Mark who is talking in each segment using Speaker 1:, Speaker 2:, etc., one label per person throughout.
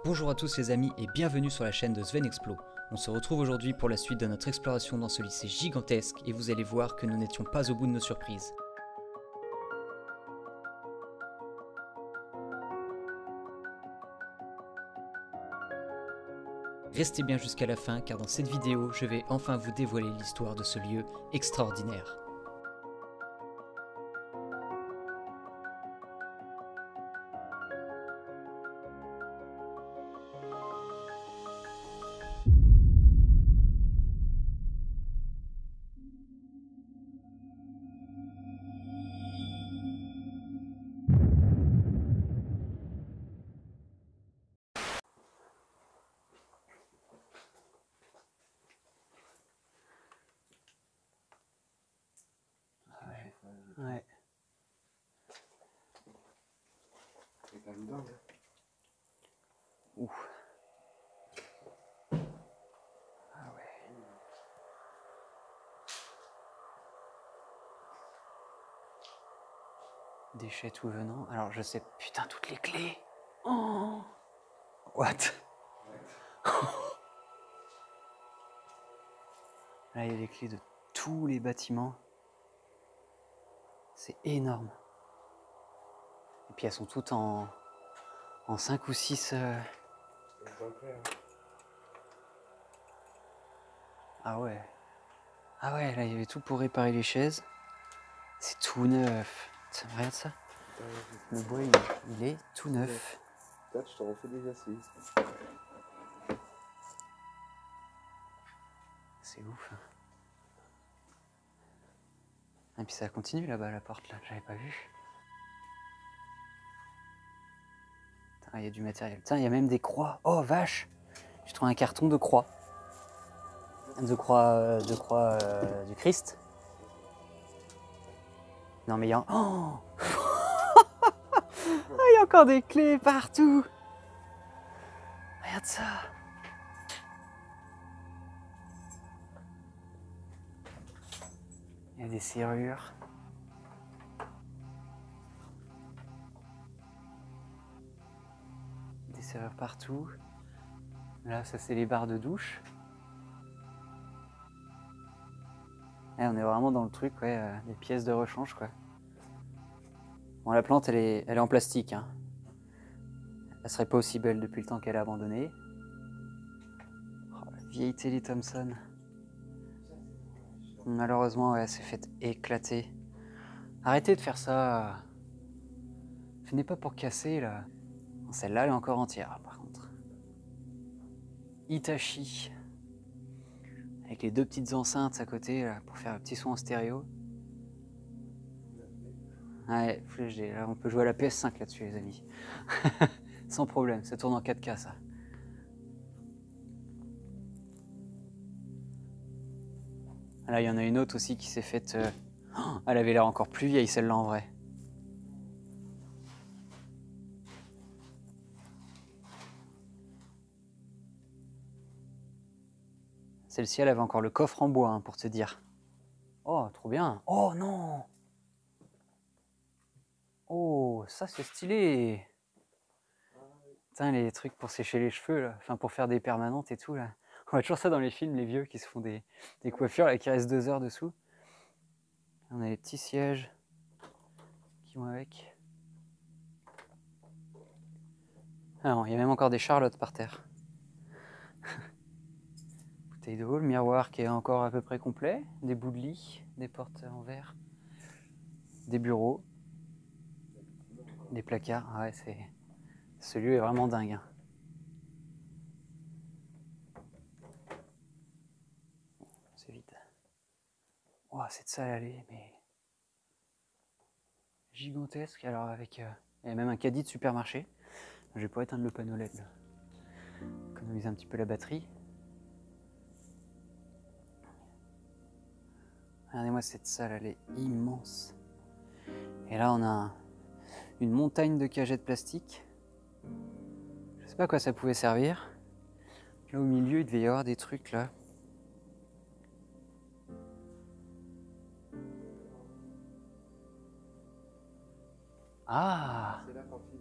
Speaker 1: Bonjour à tous les amis et bienvenue sur la chaîne de Sven Explo. On se retrouve aujourd'hui pour la suite de notre exploration dans ce lycée gigantesque et vous allez voir que nous n'étions pas au bout de nos surprises. Restez bien jusqu'à la fin car dans cette vidéo, je vais enfin vous dévoiler l'histoire de ce lieu extraordinaire. Ouais. Ouh. Ah ouais. Déchets tout venant. Alors je sais. Putain, toutes les clés. Oh. What? Là, il y a les clés de tous les bâtiments. C'est énorme. Et puis elles sont toutes en 5 ou 6. Ah ouais. Ah ouais, là il y avait tout pour réparer les chaises. C'est tout neuf. Ça, regarde ça. Le bois il est tout neuf.
Speaker 2: Là, je t'en refais des assises.
Speaker 1: C'est ouf. Et puis ça continue là-bas, la porte là, j'avais pas vu. Il y a du matériel. Tiens, il y a même des croix. Oh vache! J'ai trouvé un carton de croix. De croix du Christ. Non mais il y a... Oh, il y a encore des clés partout. Regarde ça. Il y a des serrures. Des serrures partout. Là, ça c'est les barres de douche. Et on est vraiment dans le truc, ouais, des pièces de rechange, quoi. Bon, la plante, elle est en plastique, hein. Elle serait pas aussi belle depuis le temps qu'elle a abandonné. Oh, la vieille télé Thomson. Malheureusement, ouais, elle s'est faite éclater. Arrêtez de faire ça. Ce n'est pas pour casser, là. Celle-là, elle est encore entière, par contre. Hitachi. Avec les deux petites enceintes à côté, là, pour faire un petit son en stéréo. Ouais, Full HD. Là, on peut jouer à la PS5 là-dessus, les amis. Sans problème, ça tourne en 4K, ça. Là, il y en a une autre aussi qui s'est faite... Oh, elle avait l'air encore plus vieille, celle-là, en vrai. Celle-ci, elle avait encore le coffre en bois, hein, pour te dire. Oh, trop bien. Oh, non. Oh, ça, c'est stylé. Putain, les trucs pour sécher les cheveux, là. Enfin, pour faire des permanentes et tout, là. On voit toujours ça dans les films, les vieux qui se font des coiffures et qui restent 2 heures dessous. On a les petits sièges qui vont avec. Ah non, il y a même encore des charlottes par terre. Bouteille d'eau, le miroir qui est encore à peu près complet. Des bouts de lit, des portes en verre. Des bureaux. Des placards. Ah ouais, ce lieu est vraiment dingue, hein. C'est vide. Oh, cette salle, elle est mais gigantesque. Alors avec... il y a même un caddie de supermarché. Je vais pas éteindre le panneau LED, là. Économiser un petit peu la batterie. Regardez-moi cette salle, elle est immense. Et là, on a une montagne de cagettes plastiques. Je sais pas à quoi ça pouvait servir. Là, au milieu, il devait y avoir des trucs, là. Ah!
Speaker 2: C'est là quand il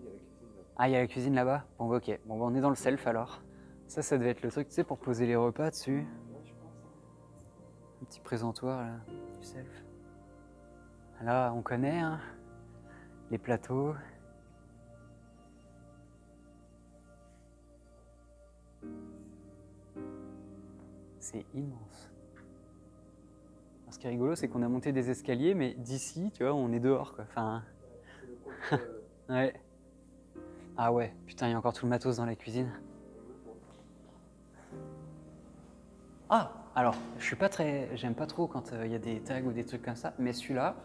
Speaker 2: y a la cuisine là.
Speaker 1: Ah, il y a la cuisine là-bas? Bon, bah, ok. Bon, bah, on est dans le self alors. Ça devait être le truc, tu sais, pour poser les repas dessus.
Speaker 2: Ouais, je pense.
Speaker 1: Un petit présentoir là, du self. Là, on connaît, hein, les plateaux. C'est immense. Alors, ce qui est rigolo, c'est qu'on a monté des escaliers, mais d'ici, tu vois, on est dehors, quoi. Enfin,
Speaker 2: C'est le contrôle.
Speaker 1: ouais. Ah ouais, putain, il y a encore tout le matos dans la cuisine. Ah, alors, je suis pas très, j'aime pas trop quand il y a des tags ou des trucs comme ça, mais celui-là,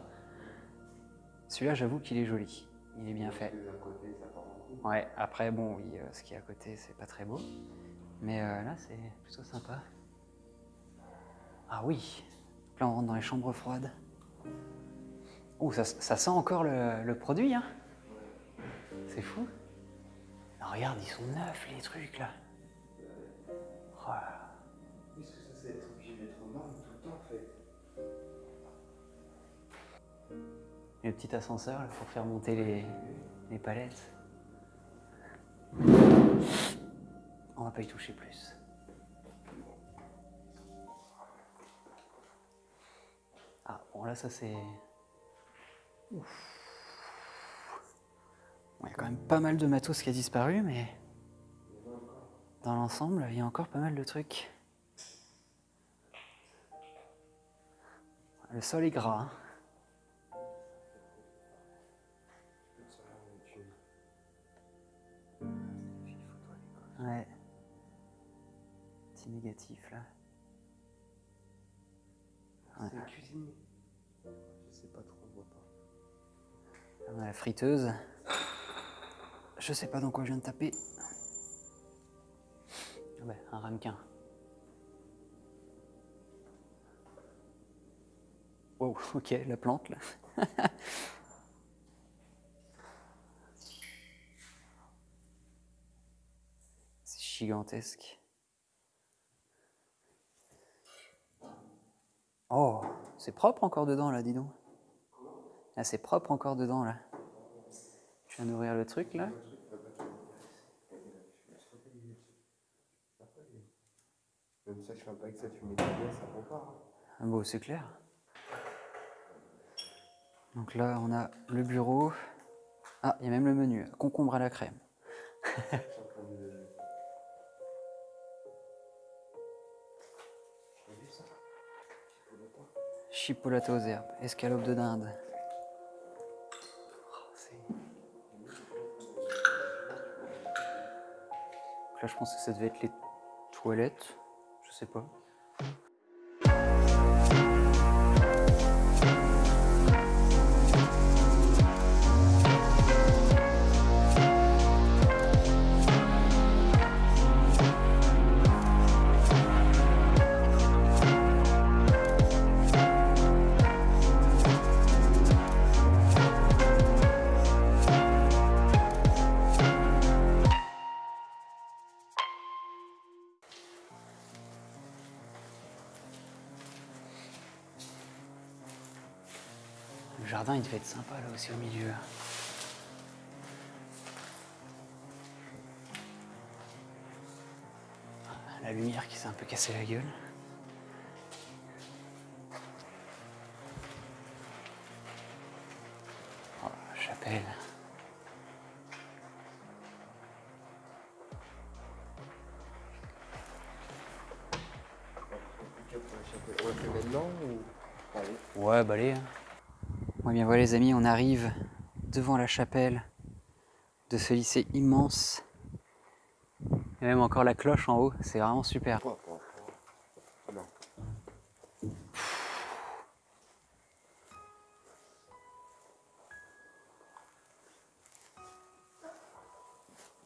Speaker 1: j'avoue qu'il est joli. Il est bien fait.
Speaker 2: À côté, ça part beaucoup.
Speaker 1: Ouais, après, bon, oui, ce qui est à côté, c'est pas très beau. Mais là, c'est plutôt sympa. Ah oui, là, on rentre dans les chambres froides. Oh, ça sent encore le produit, hein. C'est fou. Non, regarde, ils sont neufs, les trucs, là. Oh là là.
Speaker 2: Oui, parce que ça, c'est être obligé d'être aux normes tout le temps, en fait.
Speaker 1: Et le petit ascenseur, là, pour faire monter les palettes. On va pas y toucher plus. Ah, bon, là, ça, c'est... Ouf. Bon, il y a quand même pas mal de matos qui a disparu, mais... Dans l'ensemble, il y a encore pas mal de trucs. Le sol est gras, hein. Ouais. Petit négatif, là. Ouais.
Speaker 2: C'est une cuisine. Je sais pas trop, on voit pas.
Speaker 1: On a la friteuse. Je sais pas dans quoi je viens de taper. Ah ouais, un ramequin. Wow, ok, la plante là. C'est gigantesque. Oh, c'est propre encore dedans là, dis donc. Ah, c'est propre encore dedans là. Je viens d'ouvrir le truc là.
Speaker 2: Même ça, je fais pas avec ça, tu mets bien, ça repart.
Speaker 1: Ah bon, c'est clair. Donc là, on a le bureau. Ah, il y a même le menu. Concombre à la crème. Chipolata aux herbes. Escalope de dinde. Oh, donc là, je pense que ça devait être les toilettes. Je sais pas. Le jardin, il devait être sympa là aussi au milieu. La lumière qui s'est un peu cassée la gueule. Oh, la chapelle.
Speaker 2: On le fait maintenant ou... Allez.
Speaker 1: Ouais, bah allez. Bon, bien voilà les amis, on arrive devant la chapelle de ce lycée immense. Il y a même encore la cloche en haut, c'est vraiment super.
Speaker 2: Ah non.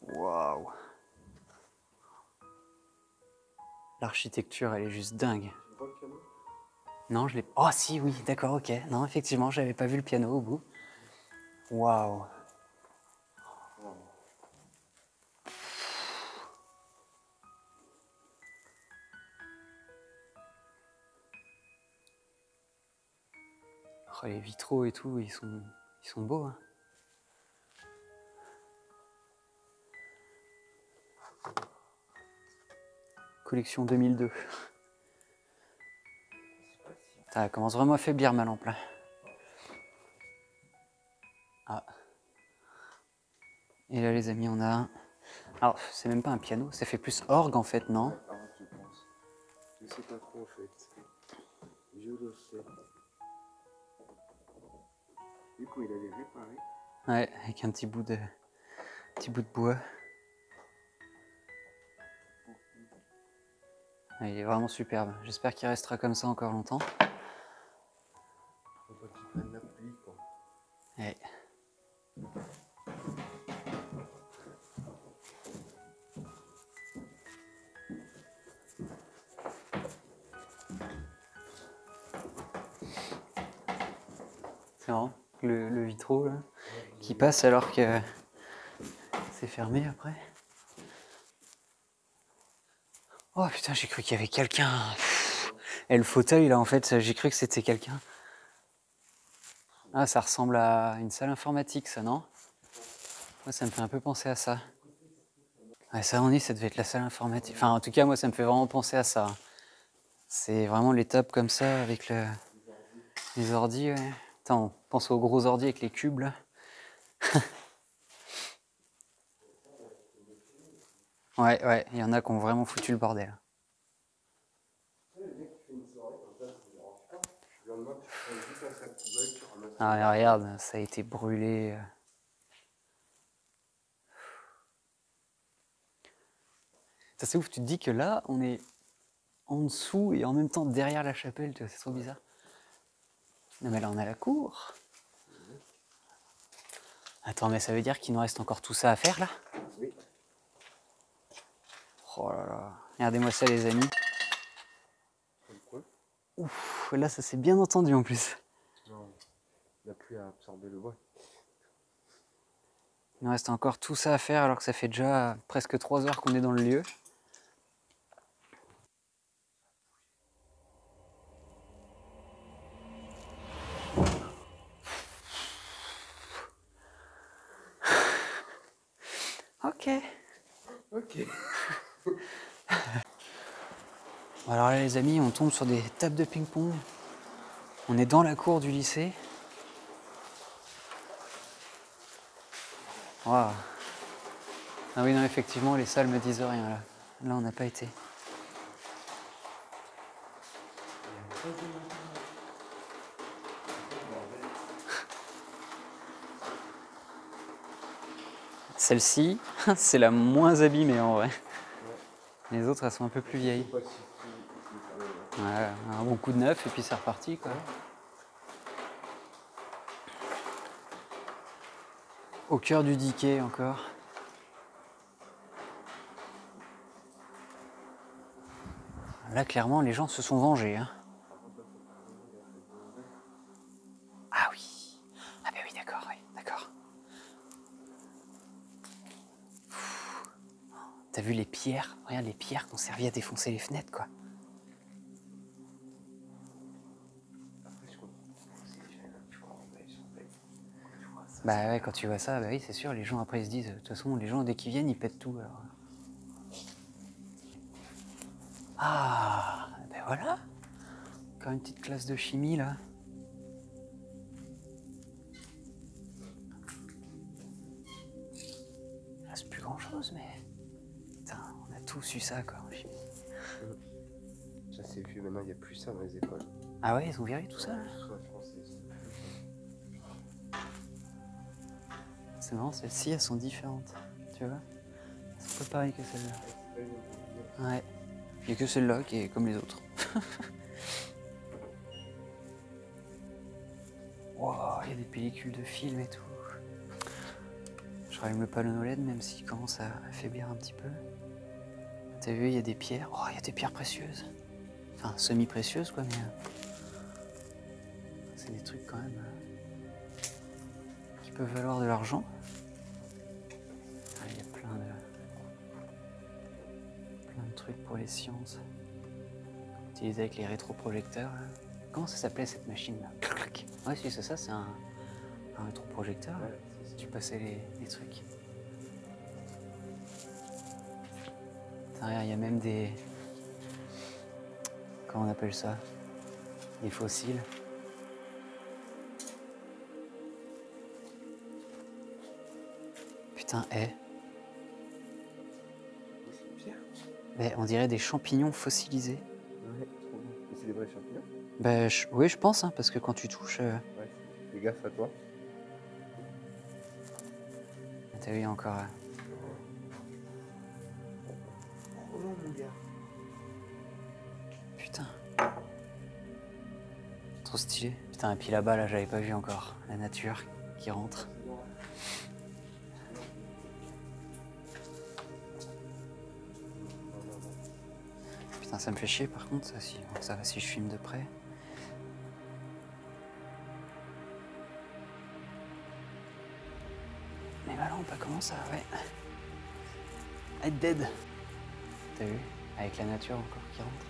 Speaker 1: Waouh. L'architecture, elle est juste dingue.
Speaker 2: Tu vois le piano?
Speaker 1: Non, je l'ai... Oh si, oui, d'accord, ok. Non, effectivement, j'avais pas vu le piano au bout. Waouh. Oh, les vitraux et tout, ils sont beaux, hein. Collection 2002. Ça commence vraiment à faiblir ma lampe là. Ah. Et là les amis on a un... Alors c'est même pas un piano, ça fait plus orgue en fait, non?
Speaker 2: Ouais, alors, je pense. Je sais pas trop en fait. Violoncelle. Du coup il avait réparé.
Speaker 1: Ouais, avec un petit bout de bois. Ouais, il est vraiment superbe. J'espère qu'il restera comme ça encore longtemps.
Speaker 2: Faut pas qu'il prenne la pluie quoi.
Speaker 1: Ouais. C'est marrant, le vitraux là, qui passe alors que c'est fermé après. Oh putain, j'ai cru qu'il y avait quelqu'un. Et le fauteuil là, en fait, j'ai cru que c'était quelqu'un. Ah, ça ressemble à une salle informatique, ça, non? Moi, ça me fait un peu penser à ça. Ouais, ça, on dit, ça devait être la salle informatique. Enfin, en tout cas, moi, ça me fait vraiment penser à ça. C'est vraiment les tables comme ça, avec les ordis, ouais. Attends, on pense aux gros ordis avec les cubes, là. Ouais, ouais, il y en a qui ont vraiment foutu le bordel. Ah, mais regarde, ça a été brûlé. Ça, c'est ouf, tu te dis que là, on est en dessous et en même temps derrière la chapelle, tu vois, c'est trop bizarre. Non, mais là, on a la cour. Attends, mais ça veut dire qu'il nous reste encore tout ça à faire, là?
Speaker 2: Oui.
Speaker 1: Oh là là. Regardez-moi ça, les amis.
Speaker 2: Quoi?
Speaker 1: Ouf, là, ça s'est bien entendu en plus.
Speaker 2: Non, il n'a plus à absorber le bois.
Speaker 1: Il nous reste encore tout ça à faire alors que ça fait déjà presque 3 heures qu'on est dans le lieu. Ok.
Speaker 2: Ok.
Speaker 1: Bon, alors là, les amis, on tombe sur des tables de ping-pong. On est dans la cour du lycée. Waouh. Ah oui, non, effectivement, les salles me disent rien là. Là, on n'a pas été. Celle-ci, c'est la moins abîmée en vrai. Les autres, elles sont un peu plus vieilles. Ouais, un bon coup de neuf et puis c'est reparti quoi. Au cœur du diquet encore. Là, clairement, les gens se sont vengés. Hein. Ah oui. Ah ben oui, d'accord, oui, d'accord. T'as vu les pierres? Regarde les pierres qui ont servi à défoncer les fenêtres, quoi. Bah ouais, quand tu vois ça, bah oui, c'est sûr, les gens après ils se disent, de toute façon, les gens dès qu'ils viennent, ils pètent tout. Alors. Ah, ben voilà. Encore une petite classe de chimie là. Il reste plus grand chose, mais. Putain, on a tous eu ça quoi en chimie.
Speaker 2: Ça c'est vieux, maintenant il n'y a plus ça dans les écoles.
Speaker 1: Ah ouais, ils ont viré tout ça là.
Speaker 2: Soit française.
Speaker 1: C'est marrant, celles-ci elles sont différentes. Tu vois? C'est pas pareil que celle-là. Ouais. Il n'y a que celle-là qui est comme les autres. Wow, il y a des pellicules de film et tout. Je rallume le panneau OLED même s'il commence à faiblir un petit peu. T'as vu, il y a des pierres. Oh, il y a des pierres précieuses. Enfin, semi-précieuses quoi, mais... c'est des trucs quand même... qui peuvent valoir de l'argent. Ah, il y a plein de trucs pour les sciences. Utilisés avec les rétroprojecteurs. Là. Comment ça s'appelait cette machine là? Ouais, si c'est ça, c'est un rétroprojecteur. Ouais, tu passais les trucs. Il y a même des comment on appelle ça? Les fossiles. Putain, Ben, on dirait des champignons fossilisés.
Speaker 2: Ouais, trop bien. Et c'est des vrais champignons?
Speaker 1: Ben, oui, je pense, hein, parce que quand tu touches...
Speaker 2: Ouais, fais gaffe à toi.
Speaker 1: T'as vu, il y a encore...
Speaker 2: Oh non, mon gars.
Speaker 1: Putain. Trop stylé. Putain, et puis là-bas, là, j'avais pas vu encore la nature qui rentre. Putain, ça me fait chier par contre, ça, ça va si je filme de près. Mais là, on pas comment ça, ouais. Être dead. T'as vu? Avec la nature encore qui rentre.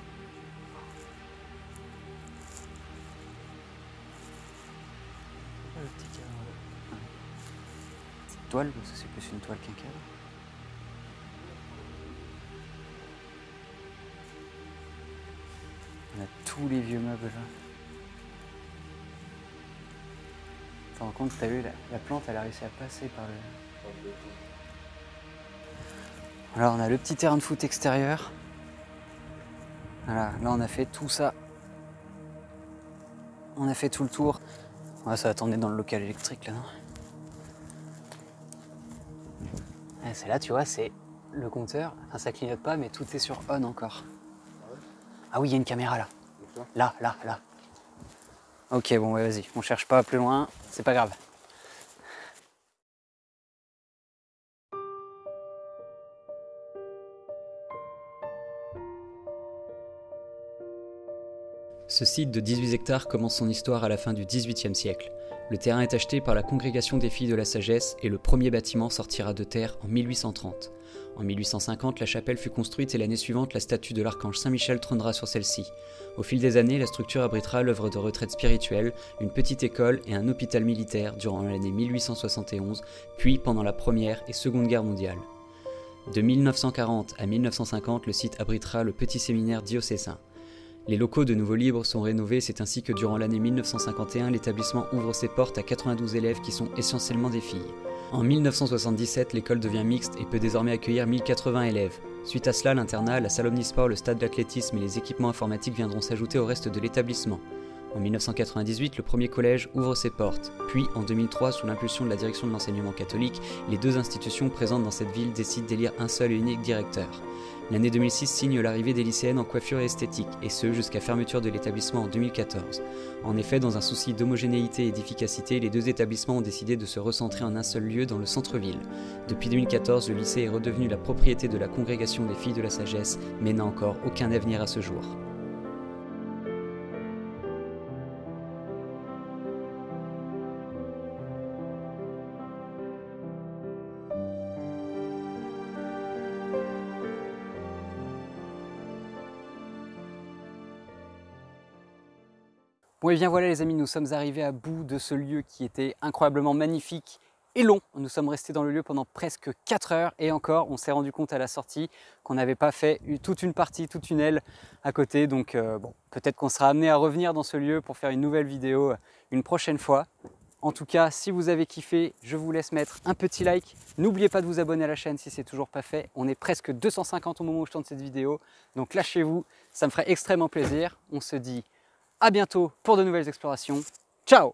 Speaker 1: Le petit cadre. Ouais. Petite toile, parce que c'est plus une toile qu'un cadre. On a tous les vieux meubles là. Tu te rends compte, t'as vu, la plante, elle a réussi à passer par le... Alors on a le petit terrain de foot extérieur. Voilà, là on a fait tout ça. On a fait tout le tour. Ouais, ça va tourner dans le local électrique là, non? Ouais, c'est là, tu vois, c'est le compteur. Enfin, ça clignote pas, mais tout est sur on encore. Ah oui, il y a une caméra là. Là. Ok, bon, ouais, vas-y, on cherche pas plus loin, c'est pas grave.
Speaker 3: Ce site de 18 hectares commence son histoire à la fin du XVIIIe siècle. Le terrain est acheté par la Congrégation des Filles de la Sagesse et le premier bâtiment sortira de terre en 1830. En 1850, la chapelle fut construite et l'année suivante, la statue de l'archange Saint-Michel trônera sur celle-ci. Au fil des années, la structure abritera l'œuvre de retraite spirituelle, une petite école et un hôpital militaire durant l'année 1871, puis pendant la Première et Seconde Guerre mondiale. De 1940 à 1950, le site abritera le petit séminaire diocésain. Les locaux de nouveau libres sont rénovés, c'est ainsi que durant l'année 1951, l'établissement ouvre ses portes à 92 élèves qui sont essentiellement des filles. En 1977, l'école devient mixte et peut désormais accueillir 1080 élèves. Suite à cela, l'internat, la salle omnisport, le stade d'athlétisme et les équipements informatiques viendront s'ajouter au reste de l'établissement. En 1998, le premier collège ouvre ses portes. Puis, en 2003, sous l'impulsion de la direction de l'enseignement catholique, les deux institutions présentes dans cette ville décident d'élire un seul et unique directeur. L'année 2006 signe l'arrivée des lycéennes en coiffure et esthétique, et ce jusqu'à fermeture de l'établissement en 2014. En effet, dans un souci d'homogénéité et d'efficacité, les deux établissements ont décidé de se recentrer en un seul lieu dans le centre-ville. Depuis 2014, le lycée est redevenu la propriété de la Congrégation des Filles de la Sagesse, mais n'a encore aucun avenir à ce jour.
Speaker 1: Bon et bien voilà les amis, nous sommes arrivés à bout de ce lieu qui était incroyablement magnifique et long. Nous sommes restés dans le lieu pendant presque 4 heures et encore on s'est rendu compte à la sortie qu'on n'avait pas fait toute une partie, toute une aile à côté. Donc bon, peut-être qu'on sera amené à revenir dans ce lieu pour faire une nouvelle vidéo une prochaine fois. En tout cas, si vous avez kiffé, je vous laisse mettre un petit like. N'oubliez pas de vous abonner à la chaîne si c'est toujours pas fait. On est presque 250 au moment où je tourne cette vidéo. Donc lâchez-vous, ça me ferait extrêmement plaisir. On se dit à bientôt pour de nouvelles explorations. Ciao!